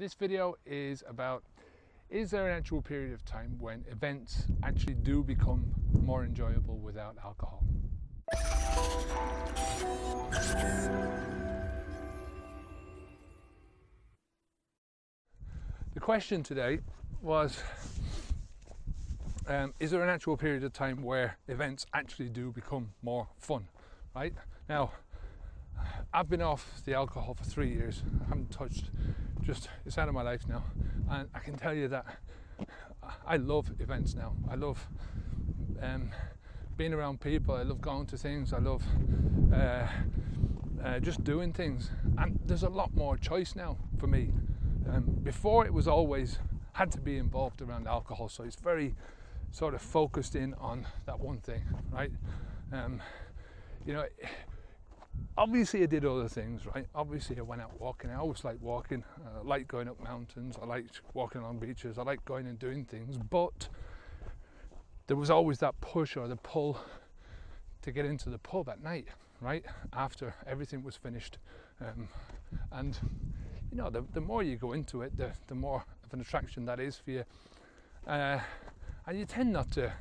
This video is about, is there an actual period of time when events actually do become more enjoyable without alcohol? The question today was, is there an actual period of time where events actually do become more fun, right? Now, I've been off the alcohol for 3 years. I haven't touched, it's out of my life now. And I can tell you that I love events now. I love being around people. I love going to things. I love just doing things. And there's a lot more choice now for me. Before it was always had to be involved around alcohol, so it's very sort of focused in on that one thing, right? Obviously I did other things, right? Obviously I went out walking. I always liked walking. I liked going up mountains. I liked walking along beaches. I liked going and doing things, but there was always that push or the pull to get into the pub at night, right? After everything was finished. And you know, the more you go into it, the more of an attraction that is for you. And you tend not to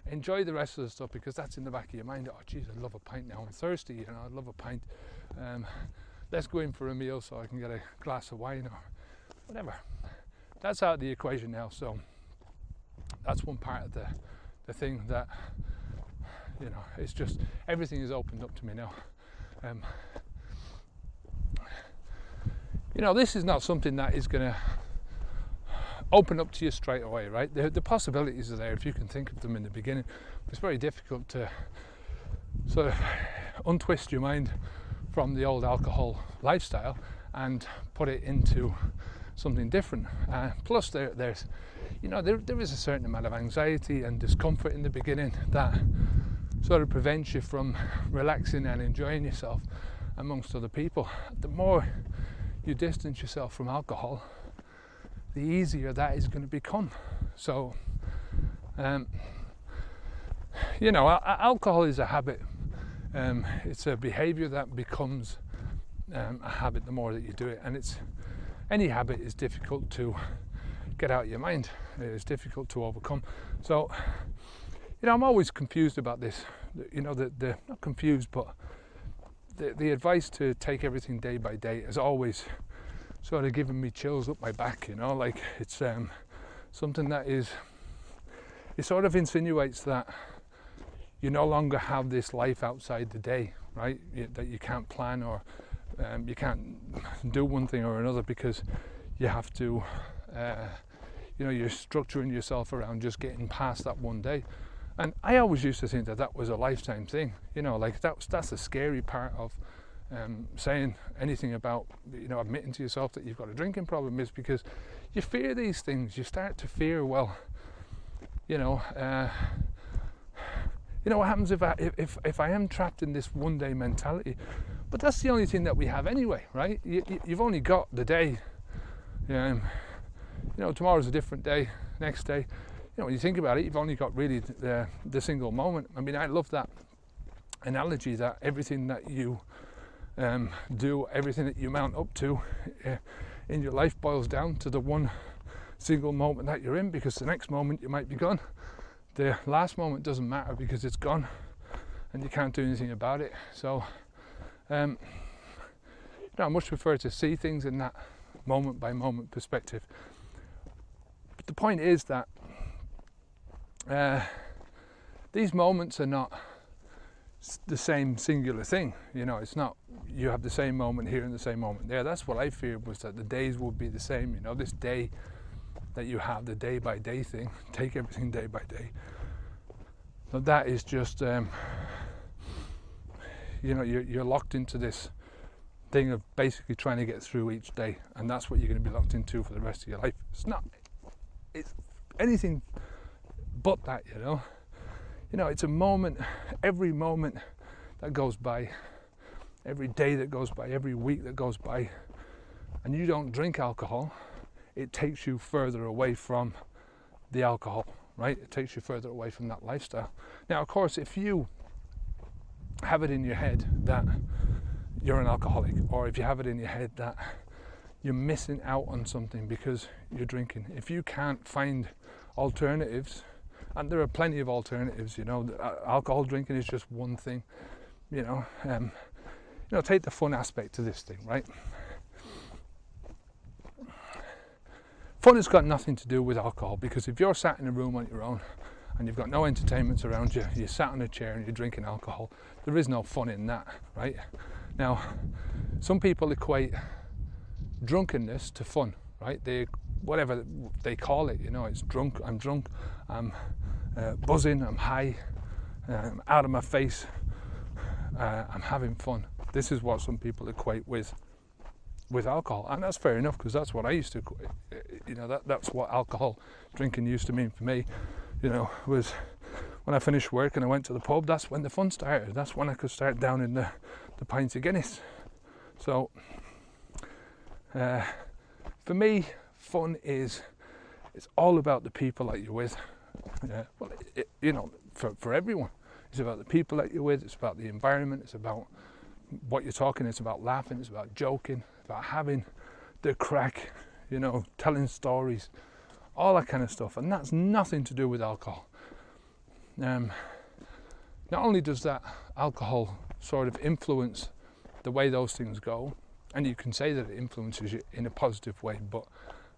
enjoy the rest of the stuff because that's in the back of your mind. Oh geez, I love a pint now. I'm thirsty, you know, I love a pint. Let's go in for a meal so I can get a glass of wine or whatever. That's out of the equation now. So that's one part of the thing that, you know, it's just everything is opened up to me now. You know, this is not something that is going to open up to you straight away, right? The possibilities are there if you can think of them in the beginning. It's very difficult to sort of untwist your mind from the old alcohol lifestyle and put it into something different. Plus, there's, you know, there is a certain amount of anxiety and discomfort in the beginning that sort of prevents you from relaxing and enjoying yourself amongst other people. The more you distance yourself from alcohol, the easier that is going to become. So, you know, alcohol is a habit. It's a behavior that becomes a habit the more that you do it. And any habit is difficult to get out of your mind. It's difficult to overcome. So, you know, I'm always confused about this. You know, not confused, but the advice to take everything day by day is always sort of giving me chills up my back, you know, like it's something that it sort of insinuates that you no longer have this life outside the day, right? That you can't plan or you can't do one thing or another because you have to, you know, you're structuring yourself around just getting past that one day. And I always used to think that was a lifetime thing, you know, like that's the scary part of saying anything about, you know, admitting to yourself that you've got a drinking problem, is because you fear these things. You start to fear, well, you know what happens if I am trapped in this one day mentality. But that's the only thing that we have anyway, right? You've only got the day. You know, tomorrow's a different day. Next day, you know, when you think about it, you've only got really the single moment. I mean, I love that analogy that everything that you do, everything that you mount up to in your life boils down to the one single moment that you're in, because the next moment you might be gone. The last moment doesn't matter because it's gone and you can't do anything about it. So you know, I much prefer to see things in that moment by moment perspective. But the point is that these moments are not the same singular thing. You know, it's not you have the same moment here and the same moment there. That's what I feared, was that the days would be the same. You know, this day that you have, the day by day thing, take everything day by day. But that is just you know, you're locked into this thing of basically trying to get through each day, and that's what you're going to be locked into for the rest of your life. It's anything but that, you know. You know, it's a moment, every moment that goes by, every day that goes by, every week that goes by, and you don't drink alcohol, it takes you further away from the alcohol, right? It takes you further away from that lifestyle. Now, of course, if you have it in your head that you're an alcoholic, or if you have it in your head that you're missing out on something because you're drinking. If you can't find alternatives, and there are plenty of alternatives, alcohol drinking is just one thing, take the fun aspect to this thing, right? Fun has got nothing to do with alcohol, because if you're sat in a room on your own and you've got no entertainments around you, you're sat on a chair and you're drinking alcohol, there is no fun in that, right? Now, some people equate drunkenness to fun, right? Whatever they call it, it's drunk, I'm buzzing, I'm high, I'm out of my face, I'm having fun. This is what some people equate with alcohol, and that's fair enough, because that's what I used to, that's what alcohol drinking used to mean for me. Was when I finished work and I went to the pub, that's when the fun started. That's when I could start downing the pints of Guinness. So for me, fun it's all about the people that you're with. For everyone, it's about the people that you're with, it's about the environment, it's about what you're talking, it's about laughing, it's about joking, it's about having the crack, telling stories, all that kind of stuff. And that's nothing to do with alcohol. Not only does that alcohol sort of influence the way those things go, and you can say that it influences you in a positive way, but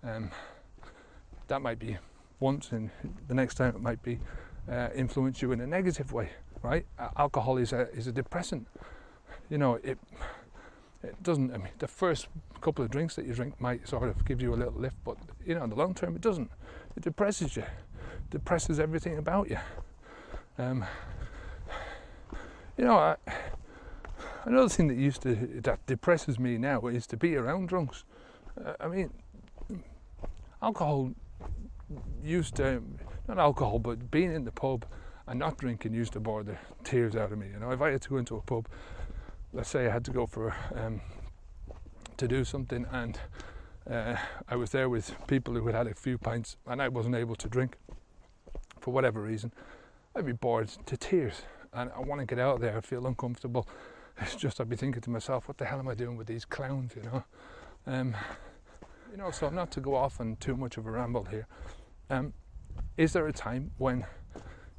that might be once, and the next time it might be influence you in a negative way, right? Alcohol is a depressant. It doesn't, the first couple of drinks that you drink might sort of give you a little lift, but in the long term it doesn't. It depresses you, depresses everything about you. Another thing that depresses me now is to be around drunks. Alcohol not alcohol, but being in the pub and not drinking used to bore the tears out of me. If I had to go into a pub, let's say I had to go to do something, and I was there with people who had a few pints and I wasn't able to drink for whatever reason, I'd be bored to tears, and I want to get out of there. I feel uncomfortable. It's just, I'd be thinking to myself, what the hell am I doing with these clowns, so not to go off on too much of a ramble here, is there a time when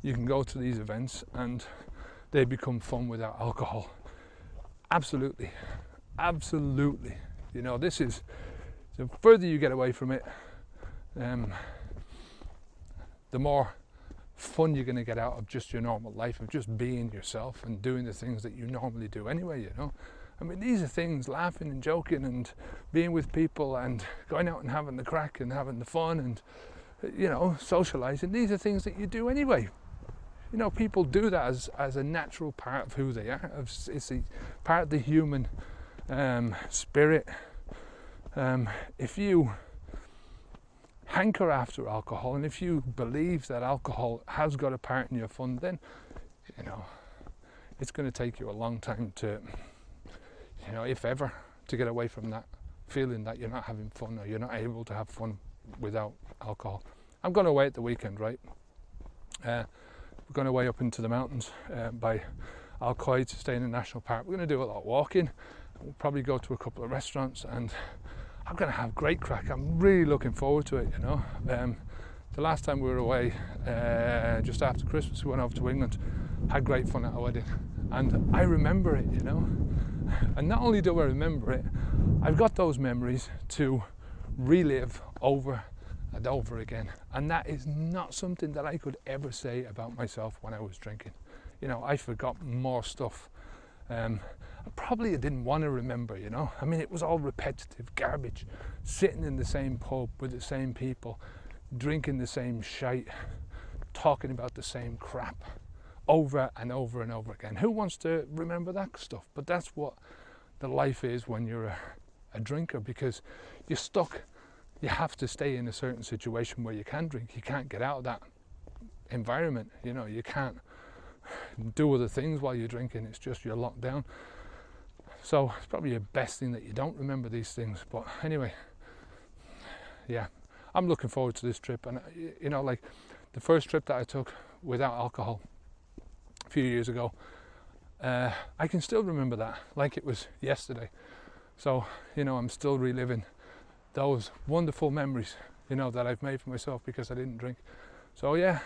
you can go to these events and they become fun without alcohol? Absolutely. This is, the further you get away from it, the more fun you're going to get out of just your normal life, of just being yourself and doing the things that you normally do anyway, these are things, laughing and joking and being with people and going out and having the crack and having the fun and, socialising. These are things that you do anyway. People do that as a natural part of who they are. It's a part of the human spirit. If you hanker after alcohol, and if you believe that alcohol has got a part in your fun, then it's going to take you a long time to, if ever, to get away from that feeling that you're not having fun, or you're not able to have fun without alcohol. I'm going away at the weekend, right? We're going away up into the mountains by Alcoy to stay in a national park. We're going to do a lot of walking. We'll probably go to a couple of restaurants, and I'm going to have great crack. I'm really looking forward to it, The last time we were away, just after Christmas, we went over to England, had great fun at a wedding, and I remember it, And not only do I remember it, I've got those memories to relive over and over again. And that is not something that I could ever say about myself when I was drinking. I forgot more stuff. Probably I didn't want to remember, it was all repetitive garbage, sitting in the same pub with the same people, drinking the same shite, talking about the same crap over and over and over again. Who wants to remember that stuff? But that's what the life is when you're a drinker, because you're stuck. You have to stay in a certain situation where you can drink. You can't get out of that environment. You can't do other things while you're drinking. It's just you're locked down. So it's probably the best thing that you don't remember these things. But anyway, yeah, I'm looking forward to this trip. And the first trip that I took without alcohol a few years ago, I can still remember that like it was yesterday. So I'm still reliving those wonderful memories, you know, that I've made for myself because I didn't drink. So yeah,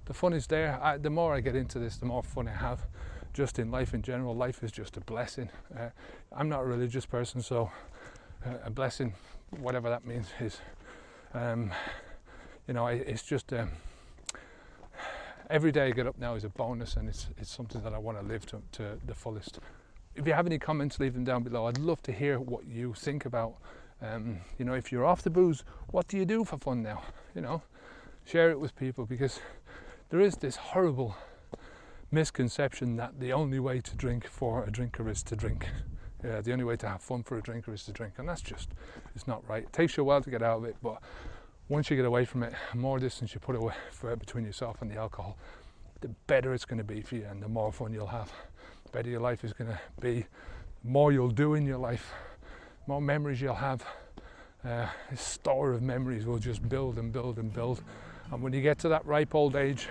the fun is there. The more I get into this, the more fun I have just in life in general. Life is just a blessing. I'm not a religious person, so a blessing, whatever that means, is you know, it's just every day I get up now is a bonus, and it's something that I want to live to the fullest. If you have any comments, leave them down below. I'd love to hear what you think about, you know, if you're off the booze, what do you do for fun now? You know, share it with people, because there is this horrible misconception that the only way to drink for a drinker is to drink. The only way to have fun for a drinker is to drink, and that's just, it's not right. It takes you a while to get out of it, but once you get away from it, the more distance you put away between yourself and the alcohol, the better it's going to be for you, and the more fun you'll have. The better your life is going to be, the more you'll do in your life, the more memories you'll have. A store of memories will just build and build and build. And when you get to that ripe old age,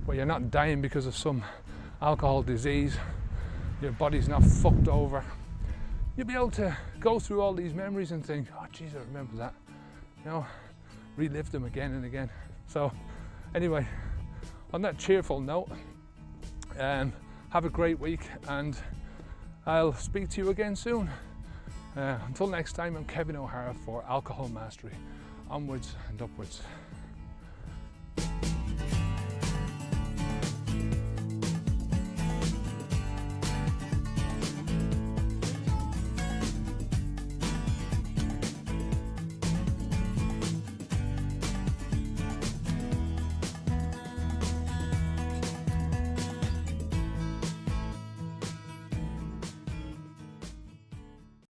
where you're not dying because of some alcohol disease, your body's not fucked over, you'll be able to go through all these memories and think, oh geez, I remember that, you know, relive them again and again. So anyway, on that cheerful note, have a great week, and I'll speak to you again soon. Until next time, I'm Kevin O'Hara for Alcohol Mastery. Onwards and upwards.